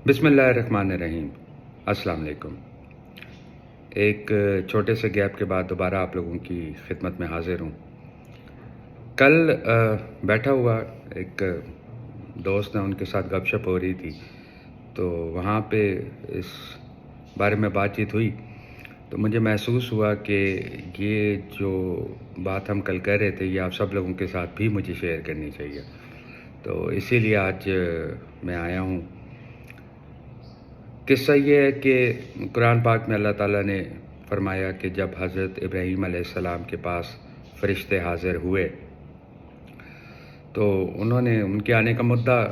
بسم اللہ الرحمن الرحیم۔ السلام علیکم۔ ایک چھوٹے سے گیپ کے بعد دوبارہ آپ لوگوں کی خدمت میں حاضر ہوں۔ کل بیٹھا ہوا ایک دوست نے، ان کے ساتھ گپ شپ ہو رہی تھی، تو وہاں پہ اس بارے میں بات چیت ہوئی، تو مجھے محسوس ہوا کہ یہ جو بات ہم کل کر رہے تھے یہ آپ سب لوگوں کے ساتھ بھی مجھے شیئر کرنی چاہیے، تو اسی لیے آج میں آیا ہوں۔ قصہ یہ ہے کہ قرآن پاک میں اللہ تعالیٰ نے فرمایا کہ جب حضرت ابراہیم علیہ السلام کے پاس فرشتے حاضر ہوئے تو انہوں نے ان کے آنے کا مدعا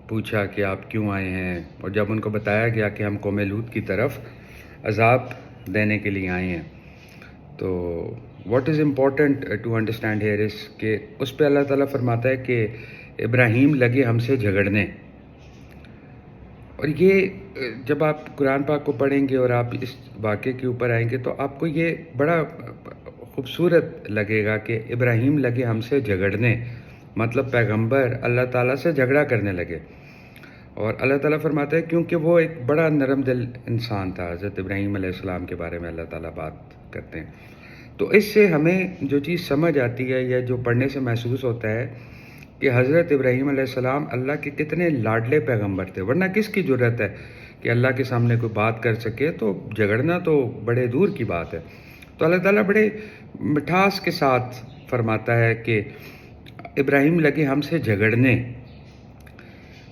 پوچھا کہ آپ کیوں آئے ہیں، اور جب ان کو بتایا گیا کہ ہم قوم لوط کی طرف عذاب دینے کے لیے آئے ہیں، تو what is important to understand here is کہ اس پہ اللہ تعالیٰ فرماتا ہے کہ ابراہیم لگے ہم سے جھگڑنے۔ اور یہ جب آپ قرآن پاک کو پڑھیں گے اور آپ اس واقعے کے اوپر آئیں گے تو آپ کو یہ بڑا خوبصورت لگے گا کہ ابراہیم لگے ہم سے جھگڑنے، مطلب پیغمبر اللہ تعالیٰ سے جھگڑا کرنے لگے۔ اور اللہ تعالیٰ فرماتا ہے کیونکہ وہ ایک بڑا نرم دل انسان تھا، حضرت ابراہیم علیہ السلام کے بارے میں اللہ تعالیٰ بات کرتے ہیں۔ تو اس سے ہمیں جو چیز سمجھ آتی ہے یا جو پڑھنے سے محسوس ہوتا ہے کہ حضرت ابراہیم علیہ السلام اللہ کے کتنے لاڈلے پیغمبر تھے، ورنہ کس کی جرت ہے کہ اللہ کے سامنے کوئی بات کر سکے، تو جھگڑنا تو بڑے دور کی بات ہے۔ تو اللہ تعالیٰ بڑے مٹھاس کے ساتھ فرماتا ہے کہ ابراہیم لگے ہم سے جھگڑنے،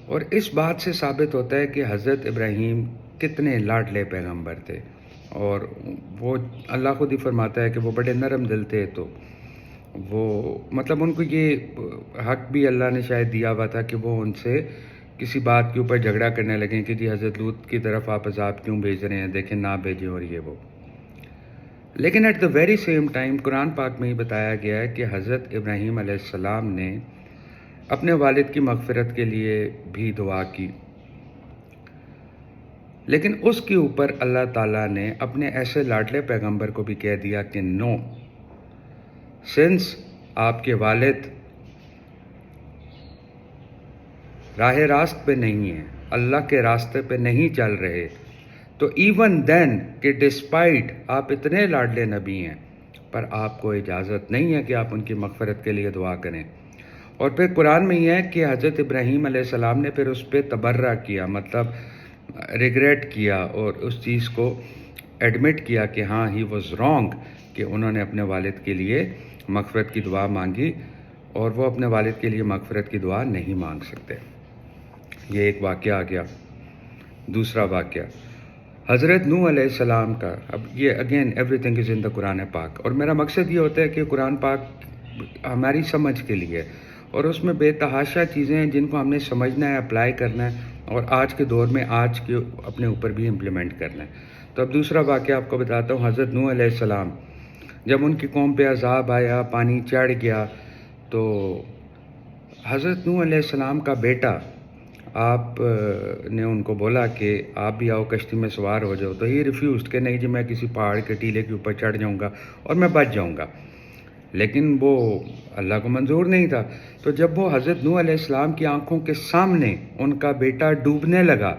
اور اس بات سے ثابت ہوتا ہے کہ حضرت ابراہیم کتنے لاڈلے پیغمبر تھے، اور وہ اللہ خود ہی فرماتا ہے کہ وہ بڑے نرم دل تھے، تو وہ مطلب ان کو یہ حق بھی اللہ نے شاید دیا ہوا تھا کہ وہ ان سے کسی بات کے اوپر جھگڑا کرنے لگیں کہ جی حضرت لوط کی طرف آپ عذاب کیوں بھیج رہے ہیں، دیکھیں نہ بھیجیں اور یہ وہ۔ لیکن at the very same time قرآن پاک میں ہی بتایا گیا ہے کہ حضرت ابراہیم علیہ السلام نے اپنے والد کی مغفرت کے لیے بھی دعا کی، لیکن اس کے اوپر اللہ تعالیٰ نے اپنے ایسے لاڈلے پیغمبر کو بھی کہہ دیا کہ نو، سنس آپ کے والد راہ راست پہ نہیں ہیں، اللہ کے راستے پہ نہیں چل رہے، تو ایون دین کہ ڈسپائٹ آپ اتنے لاڈلے نبی ہیں، پر آپ کو اجازت نہیں ہے کہ آپ ان کی مغفرت کے لیے دعا کریں۔ اور پھر قرآن میں یہ ہے کہ حضرت ابراہیم علیہ السلام نے پھر اس پہ تبرہ کیا، مطلب ریگریٹ کیا، اور اس چیز کو ایڈمٹ کیا کہ ہاں ہی واز رانگ، کہ انہوں نے اپنے والد کے لیے مغفرت کی دعا مانگی، اور وہ اپنے والد کے لیے مغفرت کی دعا نہیں مانگ سکتے۔ یہ ایک واقعہ آ گیا۔ دوسرا واقعہ حضرت نوح علیہ السلام کا۔ اب یہ اگین ایوری تھنگ از ان دا قرآن پاک، اور میرا مقصد یہ ہوتا ہے کہ قرآن پاک ہماری سمجھ کے لیے، اور اس میں بے تحاشا چیزیں ہیں جن کو ہم نے سمجھنا ہے، اپلائی کرنا ہے، اور آج کے دور میں آج کے اپنے اوپر بھی امپلیمنٹ کرنا ہے۔ تو اب دوسرا واقعہ آپ کو بتاتا ہوں۔ حضرت نوح علیہ السلام جب ان کی قوم پہ عذاب آیا، پانی چڑھ گیا، تو حضرت نوح علیہ السلام کا بیٹا، آپ نے ان کو بولا کہ آپ بھی آؤ کشتی میں سوار ہو جاؤ، تو ہی ریفیوزڈ کہ نہیں جی میں کسی پہاڑ کے ٹیلے کے اوپر چڑھ جاؤں گا اور میں بچ جاؤں گا، لیکن وہ اللہ کو منظور نہیں تھا۔ تو جب وہ حضرت نوح علیہ السلام کی آنکھوں کے سامنے ان کا بیٹا ڈوبنے لگا،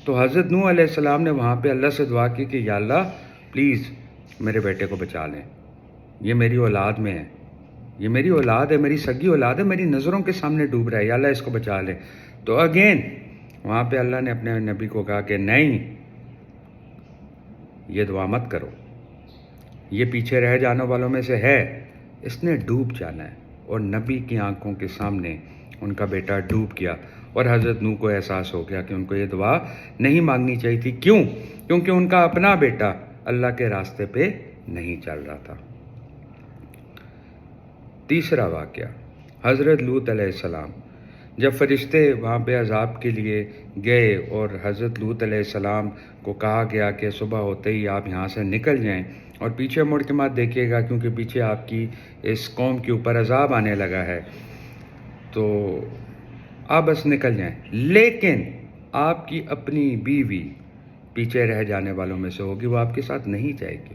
تو حضرت نوح علیہ السلام نے وہاں پہ اللہ سے دعا کی کہ یا اللہ پلیز میرے بیٹے کو بچا لیں، یہ میری اولاد میں ہے، یہ میری اولاد ہے، میری سگی اولاد ہے، میری نظروں کے سامنے ڈوب رہا ہے، یا اللہ اس کو بچا لیں۔ تو اگین وہاں پہ اللہ نے اپنے نبی کو کہا کہ نہیں، یہ دعا مت کرو، یہ پیچھے رہ جانے والوں میں سے ہے، اس نے ڈوب جانا ہے۔ اور نبی کی آنکھوں کے سامنے ان کا بیٹا ڈوب گیا، اور حضرت نوح کو احساس ہو گیا کہ ان کو یہ دعا نہیں مانگنی چاہیے تھی۔ کیوں؟ کیونکہ ان کا اپنا بیٹا اللہ کے راستے پہ نہیں چل رہا تھا۔ تیسرا واقعہ حضرت لوط علیہ السلام، جب فرشتے وہاں پہ عذاب کے لیے گئے اور حضرت لوط علیہ السلام کو کہا گیا کہ صبح ہوتے ہی آپ یہاں سے نکل جائیں اور پیچھے مڑ کے مت دیکھیے گا کیونکہ پیچھے آپ کی اس قوم کے اوپر عذاب آنے لگا ہے، تو آپ بس نکل جائیں، لیکن آپ کی اپنی بیوی پیچھے رہ جانے والوں میں سے ہوگی، وہ آپ کے ساتھ نہیں جائے گی۔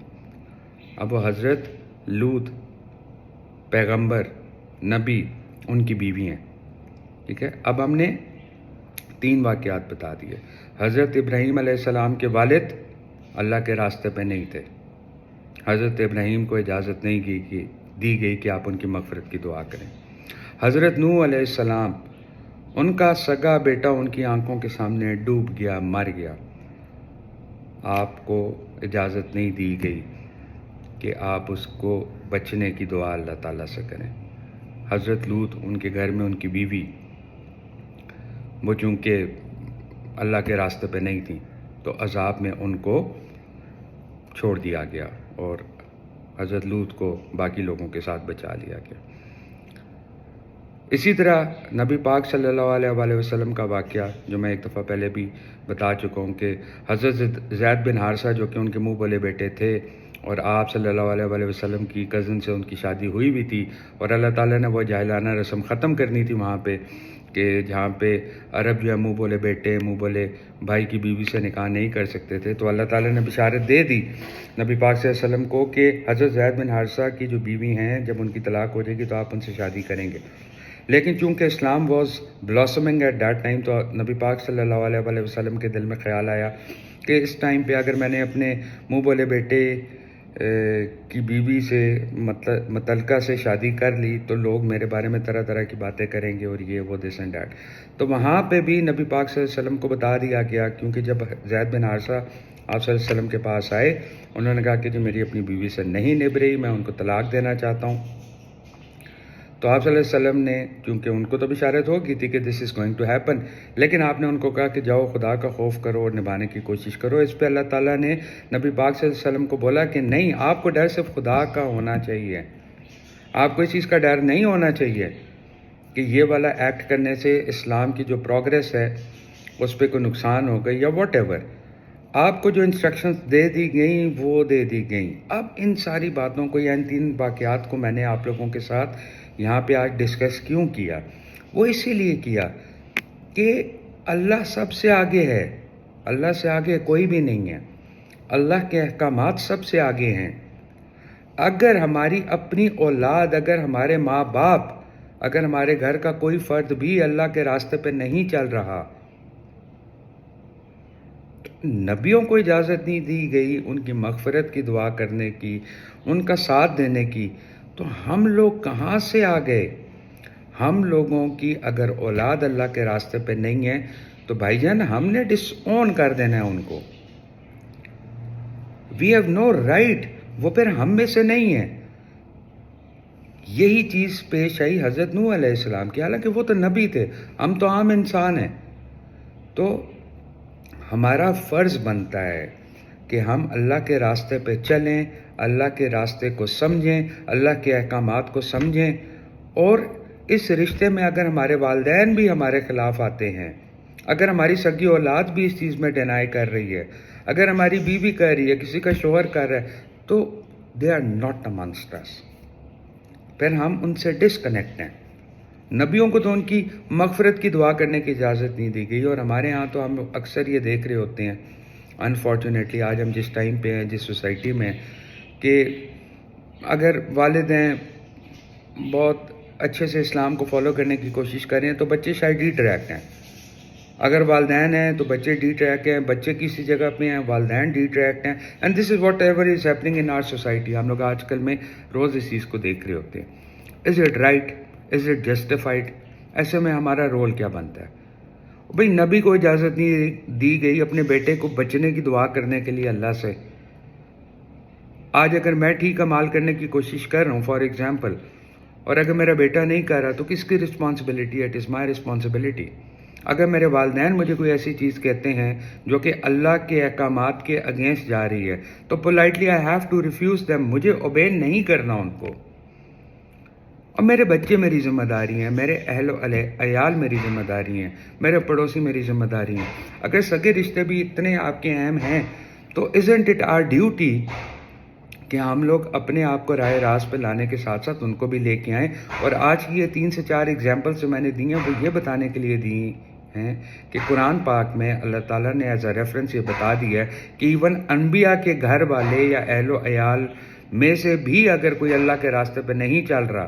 اب وہ حضرت لوط پیغمبر نبی ان کی بیوی ہیں، ٹھیک ہے۔ اب ہم نے 3 واقعات بتا دیے۔ حضرت ابراہیم علیہ السلام کے والد اللہ کے راستے پہ نہیں تھے، حضرت ابراہیم کو اجازت نہیں دی گئی کہ آپ ان کی مغفرت کی دعا کریں۔ حضرت نوح علیہ السلام، ان کا سگا بیٹا ان کی آنکھوں کے سامنے ڈوب گیا، مر گیا، آپ کو اجازت نہیں دی گئی کہ آپ اس کو بچنے کی دعا اللہ تعالیٰ سے کریں۔ حضرت لوط، ان کے گھر میں ان کی بیوی، وہ چونکہ اللہ کے راستے پہ نہیں تھیں تو عذاب میں ان کو چھوڑ دیا گیا اور حضرت لوط کو باقی لوگوں کے ساتھ بچا لیا گیا۔ اسی طرح نبی پاک صلی اللہ علیہ وآلہ وسلم کا واقعہ جو میں ایک دفعہ پہلے بھی بتا چکا ہوں کہ حضرت زید بن حارثہ جو کہ ان کے منہ بولے بیٹے تھے اور آپ صلی اللہ علیہ وآلہ وسلم کی کزن سے ان کی شادی ہوئی بھی تھی، اور اللہ تعالیٰ نے وہ جاہلانہ رسم ختم کرنی تھی وہاں پہ کہ جہاں پہ عرب جو ہے منہ بولے بیٹے، منہ بولے بھائی کی بیوی سے نکاح نہیں کر سکتے تھے، تو اللہ تعالیٰ نے بشارت دے دی نبی پاک صلی اللہ علیہ وسلم کو کہ حضرت زید بن حارثہ کی جو بیوی ہیں جب ان کی طلاق ہو جائے گی تو آپ ان سے شادی کریں گے۔ لیکن چونکہ اسلام واز بلاسمنگ ایٹ دیٹ ٹائم، تو نبی پاک صلی اللہ علیہ وآلہ وسلم کے دل میں خیال آیا کہ اس ٹائم پہ اگر میں نے اپنے منہ بولے بیٹے کی بیوی سے متعلقہ سے شادی کر لی تو لوگ میرے بارے میں طرح طرح کی باتیں کریں گے اور یہ وہ دس اینڈ دیٹ۔ تو وہاں پہ بھی نبی پاک صلی اللہ علیہ وسلم کو بتا دیا گیا، کیونکہ جب زید بن حارثہ آپ صلی اللہ علیہ وسلم کے پاس آئے، انہوں نے کہا کہ جو میری اپنی بیوی سے نہیں نبھ رہی، میں ان کو طلاق دینا چاہتا ہوں۔ تو آپ صلی اللہ علیہ وسلم نے، چونکہ ان کو تو بشارت ہو گئی تھی کہ دس از گوئنگ ٹو ہیپن، لیکن آپ نے ان کو کہا کہ جاؤ خدا کا خوف کرو اور نبھانے کی کوشش کرو۔ اس پہ اللہ تعالیٰ نے نبی پاک صلی اللہ علیہ وسلم کو بولا کہ نہیں، آپ کو ڈر صرف خدا کا ہونا چاہیے، آپ کو اس چیز کا ڈر نہیں ہونا چاہیے کہ یہ والا ایکٹ کرنے سے اسلام کی جو پروگریس ہے اس پہ کوئی نقصان ہو گئی یا واٹ ایور۔ آپ کو جو انسٹرکشنز دے دی گئیں وہ دے دی گئیں۔ اب ان ساری باتوں کو یا ان 3 واقعات کو میں نے آپ لوگوں کے ساتھ یہاں پہ آج ڈسکس کیوں کیا؟ وہ اسی لیے کیا کہ اللہ سب سے آگے ہے، اللہ سے آگے کوئی بھی نہیں ہے، اللہ کے احکامات سب سے آگے ہیں۔ اگر ہماری اپنی اولاد، اگر ہمارے ماں باپ، اگر ہمارے گھر کا کوئی فرد بھی اللہ کے راستے پہ نہیں چل رہا، نبیوں کو اجازت نہیں دی گئی ان کی مغفرت کی دعا کرنے کی، ان کا ساتھ دینے کی، تو ہم لوگ کہاں سے آ گئے؟ ہم لوگوں کی اگر اولاد اللہ کے راستے پہ نہیں ہے تو بھائی جان ہم نے ڈس اون کر دینا ہے ان کو۔ وی ہیو نو رائٹ، وہ پھر ہم میں سے نہیں ہے۔ یہی چیز پیش آئی حضرت نوح علیہ السلام کی، حالانکہ وہ تو نبی تھے، ہم تو عام انسان ہیں۔ تو ہمارا فرض بنتا ہے کہ ہم اللہ کے راستے پہ چلیں، اللہ کے راستے کو سمجھیں، اللہ کے احکامات کو سمجھیں، اور اس رشتے میں اگر ہمارے والدین بھی ہمارے خلاف آتے ہیں، اگر ہماری سگی اولاد بھی اس چیز میں ڈینائی کر رہی ہے، اگر ہماری بیوی کر رہی ہے، کسی کا شوہر کر رہا ہے، تو دے آر ناٹ امانگسٹ اس، پھر ہم ان سے ڈسکنیکٹ ہیں۔ نبیوں کو تو ان کی مغفرت کی دعا کرنے کی اجازت نہیں دی گئی، اور ہمارے ہاں تو ہم اکثر یہ دیکھ رہے ہوتے ہیں انفارچونیٹلی، آج ہم جس ٹائم پہ ہیں، جس سوسائٹی میں، کہ اگر والدین بہت اچھے سے اسلام کو فالو کرنے کی کوشش کریں تو بچے شاید ڈی ٹریک ہیں، اگر والدین ہیں تو بچے ڈی ٹریک ہیں، بچے کسی جگہ پہ ہیں، والدین ڈی ٹریک ہیں، and this is whatever is happening in our society. ہم لوگ آج کل میں روز اس چیز کو دیکھ رہے ہوتے ہیں۔ Is it right? Is it justified? ایسے میں ہمارا رول کیا بنتا ہے؟ بھئی نبی کو اجازت نہیں دی گئی اپنے بیٹے کو بچنے کی دعا کرنے کے لیے اللہ سے۔ آج اگر میں ٹھیک عمال کرنے کی کوشش کر رہا ہوں فار ایگزامپل، اور اگر میرا بیٹا نہیں کر رہا تو کس کی رسپانسبلٹی ہے؟ It is my responsibility. اگر میرے والدین مجھے کوئی ایسی چیز کہتے ہیں جو کہ اللہ کے احکامات کے اگینسٹ جا رہی ہے تو politely I have to refuse them, مجھے اوبے نہیں کرنا ان کو۔ اور میرے بچے میری ذمہ داری ہیں، میرے اہل و عیال میری ذمہ داری ہیں، میرے پڑوسی میری ذمہ داری ہیں۔ اگر سگے رشتے بھی اتنے آپ کے اہم ہیں تو isn't it our duty کہ ہم لوگ اپنے آپ کو راہ راست پہ لانے کے ساتھ ساتھ ان کو بھی لے کے آئیں؟ اور آج کی یہ 3 سے 4 ایگزامپلس جو میں نے دی ہیں وہ یہ بتانے کے لیے دی ہیں کہ قرآن پاک میں اللہ تعالیٰ نے ایز اے ریفرنس یہ بتا دیا ہے کہ ایون انبیاء کے گھر والے یا اہل و عیال میں سے بھی اگر کوئی اللہ کے راستے پہ نہیں چل رہا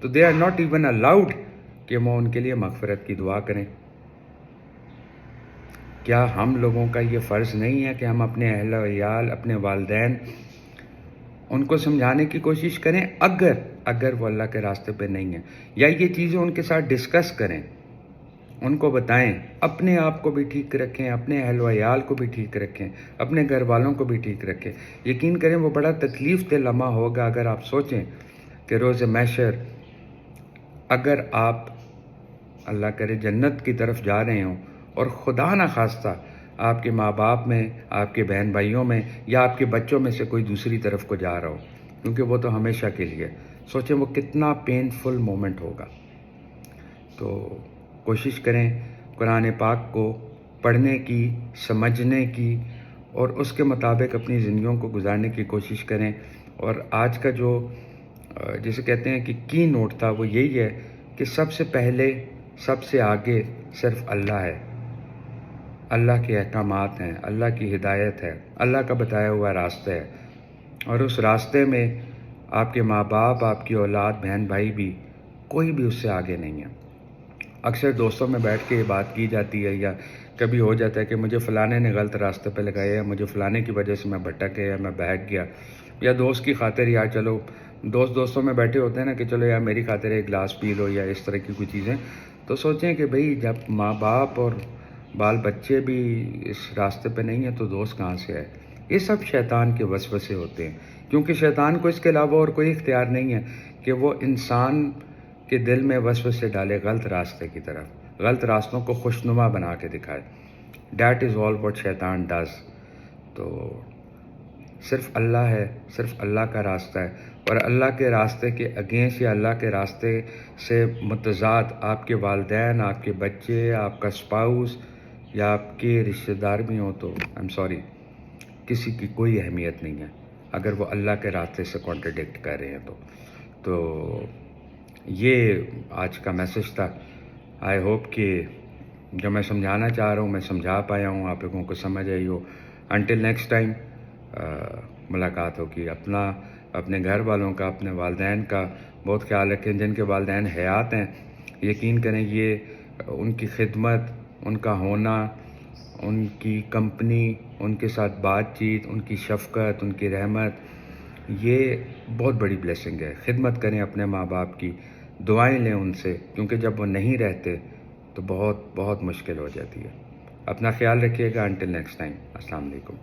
تو they are not even allowed کہ وہ ان کے لیے مغفرت کی دعا کریں۔ کیا ہم لوگوں کا یہ فرض نہیں ہے کہ ہم اپنے اہل و عیال، اپنے والدین، ان کو سمجھانے کی کوشش کریں اگر وہ اللہ کے راستے پہ نہیں ہیں، یا یہ چیزیں ان کے ساتھ ڈسکس کریں، ان کو بتائیں، اپنے آپ کو بھی ٹھیک رکھیں، اپنے اہل و عیال کو بھی ٹھیک رکھیں، اپنے گھر والوں کو بھی ٹھیک رکھیں۔ یقین کریں وہ بڑا تکلیف دہ لمحہ ہوگا اگر آپ سوچیں کہ روز محشر اگر آپ اللہ کرے جنت کی طرف جا رہے ہوں اور خدا نہ خواستہ آپ کے ماں باپ میں، آپ کے بہن بھائیوں میں یا آپ کے بچوں میں سے کوئی دوسری طرف کو جا رہا ہو، کیونکہ وہ تو ہمیشہ کے لیے، سوچیں وہ کتنا پینفل مومنٹ ہوگا۔ تو کوشش کریں قرآن پاک کو پڑھنے کی، سمجھنے کی اور اس کے مطابق اپنی زندگیوں کو گزارنے کی کوشش کریں۔ اور آج کا جو جسے کہتے ہیں کہ کی نوٹ تھا وہ یہی ہے کہ سب سے پہلے، سب سے آگے صرف اللہ ہے، اللہ کے احکامات ہیں، اللہ کی ہدایت ہے، اللہ کا بتایا ہوا راستہ ہے، اور اس راستے میں آپ کے ماں باپ، آپ کی اولاد، بہن بھائی بھی، کوئی بھی اس سے آگے نہیں ہے۔ اکثر دوستوں میں بیٹھ کے یہ بات کی جاتی ہے یا کبھی ہو جاتا ہے کہ مجھے فلانے نے غلط راستے پہ لگایا، یا مجھے فلانے کی وجہ سے میں بھٹک گیا، میں بہک گیا، یا دوست کی خاطر یار چلو، دوستوں میں بیٹھے ہوتے ہیں نا کہ چلو یار میری خاطر ایک گلاس پی لو، یا اس طرح کی کوئی چیزیں۔ تو سوچیں کہ بھئی جب ماں باپ اور بال بچے بھی اس راستے پہ نہیں ہیں تو دوست کہاں سے ہے؟ یہ سب شیطان کے وسوسے ہوتے ہیں، کیونکہ شیطان کو اس کے علاوہ اور کوئی اختیار نہیں ہے کہ وہ انسان کے دل میں وسوسے ڈالے غلط راستے کی طرف، غلط راستوں کو خوشنما بنا کے دکھائے۔ دیٹ از آل واٹ شیطان ڈز۔ تو صرف اللہ ہے، صرف اللہ کا راستہ ہے، اور اللہ کے راستے کے اگینسٹ یا اللہ کے راستے سے متضاد آپ کے والدین، آپ کے بچے، آپ کا اسپاؤس یا آپ کے رشتہ دار بھی ہوں تو ایم سوری، کسی کی کوئی اہمیت نہیں ہے اگر وہ اللہ کے راستے سے کانٹرڈکٹ کر رہے ہیں تو یہ آج کا میسج تھا۔ آئی ہوپ کہ جو میں سمجھانا چاہ رہا ہوں میں سمجھا پایا ہوں، آپ لوگوں کو سمجھ آئی ہو۔ انٹل نیکسٹ ٹائم ملاقات ہوگی۔ اپنے گھر والوں کا، اپنے والدین کا بہت خیال رکھیں۔ جن کے والدین حیات ہیں یقین کریں یہ ان کی خدمت، ان کا ہونا، ان کی کمپنی، ان کے ساتھ بات چیت، ان کی شفقت، ان کی رحمت، یہ بہت بڑی بلیسنگ ہے۔ خدمت کریں اپنے ماں باپ کی، دعائیں لیں ان سے، کیونکہ جب وہ نہیں رہتے تو بہت بہت مشکل ہو جاتی ہے۔ اپنا خیال رکھیے گا۔ انٹل نیکسٹ ٹائم، السلام علیکم۔